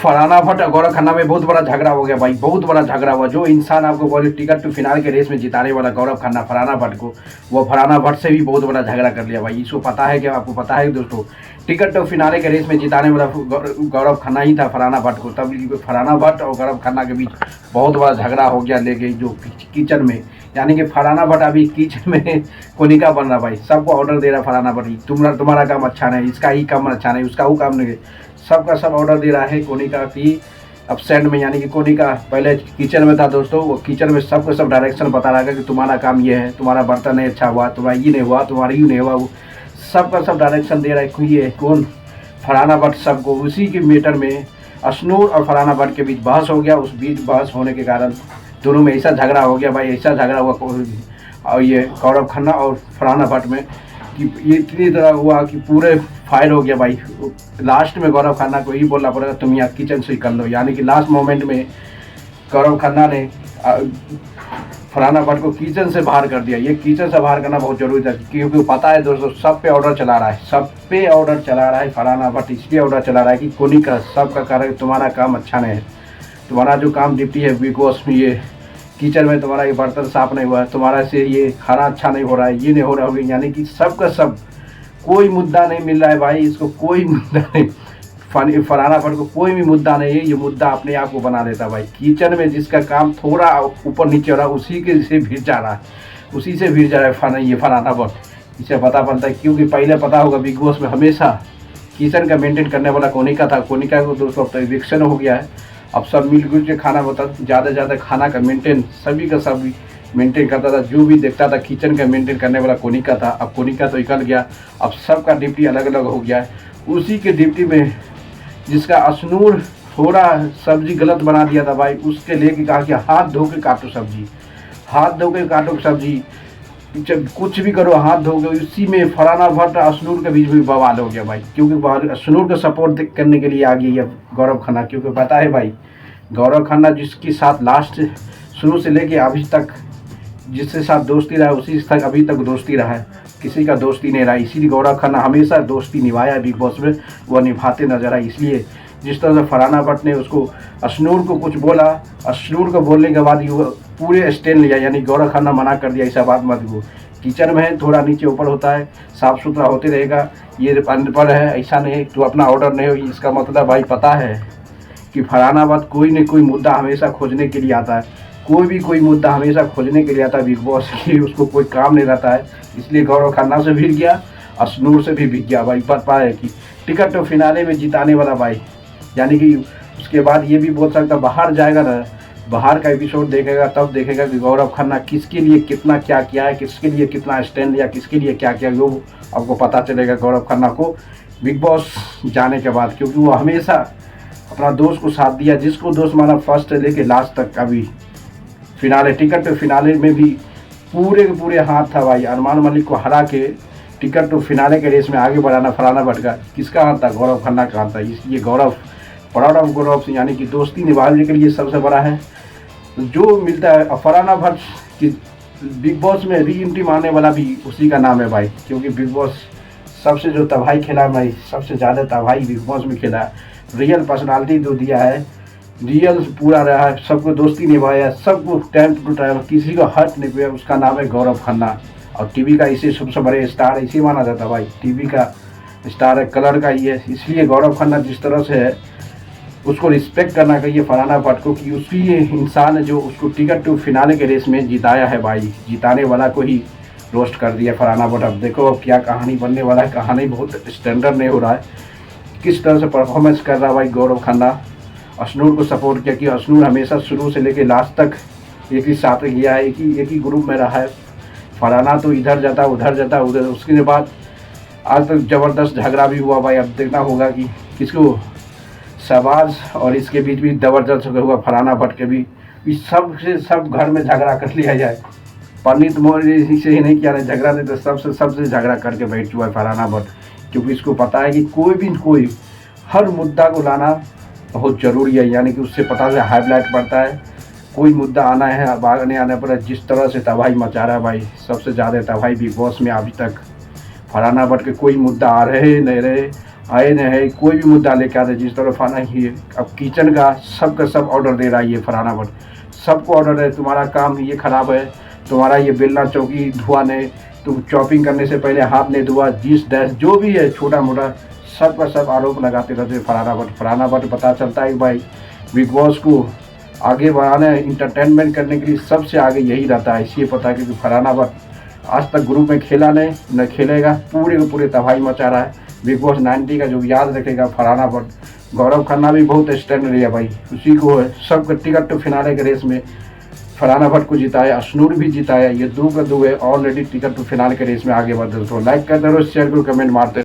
फरहाना भट्ट और गौरव खन्ना में बहुत बड़ा झगड़ा हो गया भाई, बहुत बड़ा झगड़ा हुआ। जो इंसान आपको बोले टिकट टू फिनाल के रेस में जिताने वाला गौरव खन्ना फरहाना भट्ट को, वो फरहाना भट्ट से भी बहुत बड़ा झगड़ा कर लिया भाई। इसको पता है कि आपको पता है दोस्तों, टिकट टू फिनाले के रेस में जिताने वाला गौरव खन्ना ही था फरहाना भट्ट को। तब फरहाना भट्ट और गौरव खन्ना के बीच बहुत बड़ा झगड़ा हो गया लेके जो किचन में, यानी कि फरहाना भट्ट अभी किचन में कोनिका बन रहा भाई। सबको ऑर्डर दे रहा फरहाना भट्ट, तुम्हारा काम अच्छा नहीं, इसका ही काम अच्छा नहीं, उसका वो काम नहीं, सबका सब ऑर्डर दे रहा है कोनिका की अपसेंट में। यानी कि कोनिका पहले किचन में था दोस्तों, वो किचन में सबको सब डायरेक्शन बता रहा है कि तुम्हारा काम ये है, तुम्हारा बर्तन नहीं अच्छा हुआ, तुम्हारा ये नहीं हुआ, तुम्हारा यूँ नहीं हुआ, वो सबका सब डायरेक्शन दे रहा है। ये कौन? फरहाना भट्ट सबको। उसी के मैटर में अशनूर और फरहाना भट्ट के बीच बहस हो गया। उस बीच बहस होने के कारण दोनों में ऐसा झगड़ा हो गया भाई, ऐसा झगड़ा हुआ और ये गौरव खन्ना और फरहाना भट्ट में कि ये इतनी तरह हुआ कि पूरे फायर हो गया भाई। लास्ट में गौरव खन्ना को ही बोलना पड़ेगा तुम यहाँ किचन से कर लो, यानी कि लास्ट मोमेंट में गौरव खन्ना ने फरहाना भट्ट को किचन से बाहर कर दिया। ये किचन से बाहर करना बहुत जरूरी था, क्योंकि पता है दोस्तों सब पे ऑर्डर चला रहा है, सब पे ऑर्डर चला रहा है फरहाना भट्ट। इसलिए ऑर्डर चला रहा है कि कोनिका सबका कह रहा है तुम्हारा काम अच्छा नहीं है, तुम्हारा जो काम ड्यूटी है बिग बॉस में, ये किचन में तुम्हारा ये बर्तन साफ नहीं हुआ है, तुम्हारा से ये खाना अच्छा नहीं हो रहा है, ये नहीं हो रहा होगी। यानी कि सबका सब कोई मुद्दा नहीं मिल रहा है भाई, इसको कोई मुद्दा नहीं, फरहाना भट्ट को कोई भी मुद्दा नहीं है। ये मुद्दा अपने आप को बना देता भाई। किचन में जिसका काम थोड़ा ऊपर नीचे हो रहा है उसी के से भिड़ जा रहा है, उसी से भिड़ जा रहा है ये फरहाना भट्ट। इसे पता बनता है, क्योंकि पहले पता होगा बिग बॉस में हमेशा किचन का मेंटेन करने वाला कोनिका था। कोनिका को दोस्तों अब तो इविक्शन हो गया है, अब सब मिलजुल के खाना बता, ज़्यादा खाना का मेंटेन सभी का सब मेंटेन करता था। जो भी देखता था किचन का मेंटेन करने वाला कोनिका था। अब कोनिका तो निकल गया, अब सबका ड्यूटी अलग अलग हो गया है। उसी के ड्यूटी में जिसका अशनूर थोड़ा सब्जी गलत बना दिया था भाई, उसके लेके कहा कि हाथ धो के काटो सब्जी, हाथ धो के काटो सब्जी, कुछ भी करो हाथ धो के। उसी में फरहाना भट्ट अशनूर के बीच में बवाल हो गया भाई, क्योंकि अशनूर का सपोर्ट करने के लिए आ गई है गौरव खन्ना। क्योंकि पता है भाई गौरव खन्ना जिसके साथ लास्ट शुरू से लेके अभी तक जिसके साथ दोस्ती रहा है उसी तक अभी तक दोस्ती रहा है, किसी का दोस्ती नहीं रहा। इसीलिए गौरव खन्ना हमेशा दोस्ती निभाया बिग बॉस में, वह निभाते नजर आए। इसलिए जिस तरह से फरहाना भट्ट ने उसको अशनूर को कुछ बोला, अशनूर को बोलने के बाद ये पूरे स्टैंड लिया, यानी गौरव खन्ना मना कर दिया ऐसा बात मत को। किचन में है थोड़ा नीचे ऊपर होता है, साफ़ सुथरा होते रहेगा, ये अनपढ़ है ऐसा नहीं है तो अपना ऑर्डर नहीं हो। इसका मतलब भाई पता है कि फरहाना भट्ट कोई न कोई मुद्दा हमेशा खोजने के लिए आता है, कोई मुद्दा हमेशा खोजने के लिए आता है बिग बॉस की, उसको कोई काम नहीं रहता है। इसलिए गौरव खन्ना से भिड़ गया, अशनूर से भी भिड़ गया भाई। पता है कि टिकट तो फिनाले में जिताने वाला भाई, यानी कि उसके बाद ये भी बोल सकता बाहर जाएगा ना, बाहर का एपिसोड देखेगा तब देखेगा कि गौरव खन्ना किसके लिए कितना क्या किया है, किसके लिए कितना स्टैंड लिया, किसके लिए क्या किया, वो आपको पता चलेगा गौरव खन्ना को बिग बॉस जाने के बाद। क्योंकि वो हमेशा अपना दोस्त को साथ दिया, जिसको दोस्त माना फर्स्ट से लेके लास्ट तक। अभी फिनाले टिकट टू फिनाले में भी पूरे के पूरे हाथ था भाई। अरमान मलिक को हरा के टिकट टू फिनाले के रेस में आगे बढ़ाना फरहाना भट्ट का किसका हाथ था? गौरव खन्ना का हाथ था। इसलिए गौरव प्राउड ऑफ गौरव से, यानी कि दोस्ती निभाने के लिए सबसे बड़ा है जो मिलता है। फरहाना भट्ट की बिग बॉस में री एंट्री मारने वाला भी उसी का नाम है भाई, क्योंकि बिग बॉस सबसे जो तबाही खेला है भाई, सबसे ज़्यादा तबाही बिग बॉस में खेला है। रियल पर्सनालिटी जो दिया है, रियल पूरा रहा है, सबको दोस्ती निभाया, सबको टाइम टू टाइम, किसी को हर्ट नहीं किया, उसका नाम है गौरव खन्ना। और टीवी का इसे सबसे बड़े स्टार इसे माना जाता है भाई, टीवी का स्टार है, कलर का ही है। इसलिए गौरव खन्ना जिस तरह से है उसको रिस्पेक्ट करना चाहिए फरहाना भट्ट को, कि उसी इंसान है जो उसको टिकट टू फिनाले के रेस में जिताया है भाई। जिताने वाला को ही रोस्ट कर दिया फरहाना भट्ट। अब देखो क्या कहानी बनने वाला है। कहानी बहुत स्टैंडर्ड नहीं हो रहा है, किस तरह से परफॉर्मेंस कर रहा है भाई गौरव खन्ना। अशनूर को सपोर्ट किया कि अशनूर हमेशा शुरू से लेकर लास्ट तक एक ही साथ गया है, एक ही ग्रुप में रहा है। फरहाना तो इधर जाता उधर जाता उधर। उसके बाद आज तक ज़बरदस्त झगड़ा भी हुआ भाई। अब देखना होगा कि किसको शहबाज और इसके बीच भी ज़बरदस्त हुआ, फरहाना भट्ट के भी। इस सब से सब घर में झगड़ा कर लिया जाए। पंडित मोदी से ही नहीं किया है झगड़ा, नहीं तो सबसे झगड़ा करके बैठ चुका है फरहाना भट्ट, क्योंकि इसको पता है कि कोई हर मुद्दा को लाना बहुत ज़रूरी है। यानी कि उससे पता है हाईलाइट पड़ता है, कोई मुद्दा आना है अब आने आने पर। जिस तरह से तबाही मचा रहा है भाई, सबसे ज़्यादा तबाही बिग बॉस में अभी तक फरहाना भट्ट के कोई मुद्दा आ रहे नहीं रहे, आए न है, कोई भी मुद्दा लेके आते जिस तरह फाना ही है। अब किचन का सबका सब ऑर्डर दे रहा है ये फलाना बट, सबको ऑर्डर है तुम्हारा काम ये खराब है, तुम्हारा ये बेलना चौकी धुआ नहीं, तुम चॉपिंग करने से पहले हाथ नहीं धुआ, जिस डैश जो भी है छोटा मोटा सबका सब आरोप लगाते रहते फलाना बट। पता चलता है भाई बिग बॉस को आगे बढ़ाना है, इंटरटेनमेंट करने के लिए सबसे आगे यही रहता है। इसलिए पता है कि फलाना बट आज तक ग्रुप में खेला नहीं न खेलेगा, पूरे को पूरे तबाही मचा रहा है। बिग बॉस 90 का जो याद रखेगा फलाना बट। गौरव खन्ना भी बहुत स्टैंड लिया भाई, उसी को है सब टिकट टू फिनाले के रेस में फलाना भट्ट को जिताया, अशनूर भी जिताया, ये 2 का 2 है ऑलरेडी टिकट टू फिनाले के रेस में आगे बढ़ते। तो लाइक करते रहो, शेयर करो, कमेंट मारते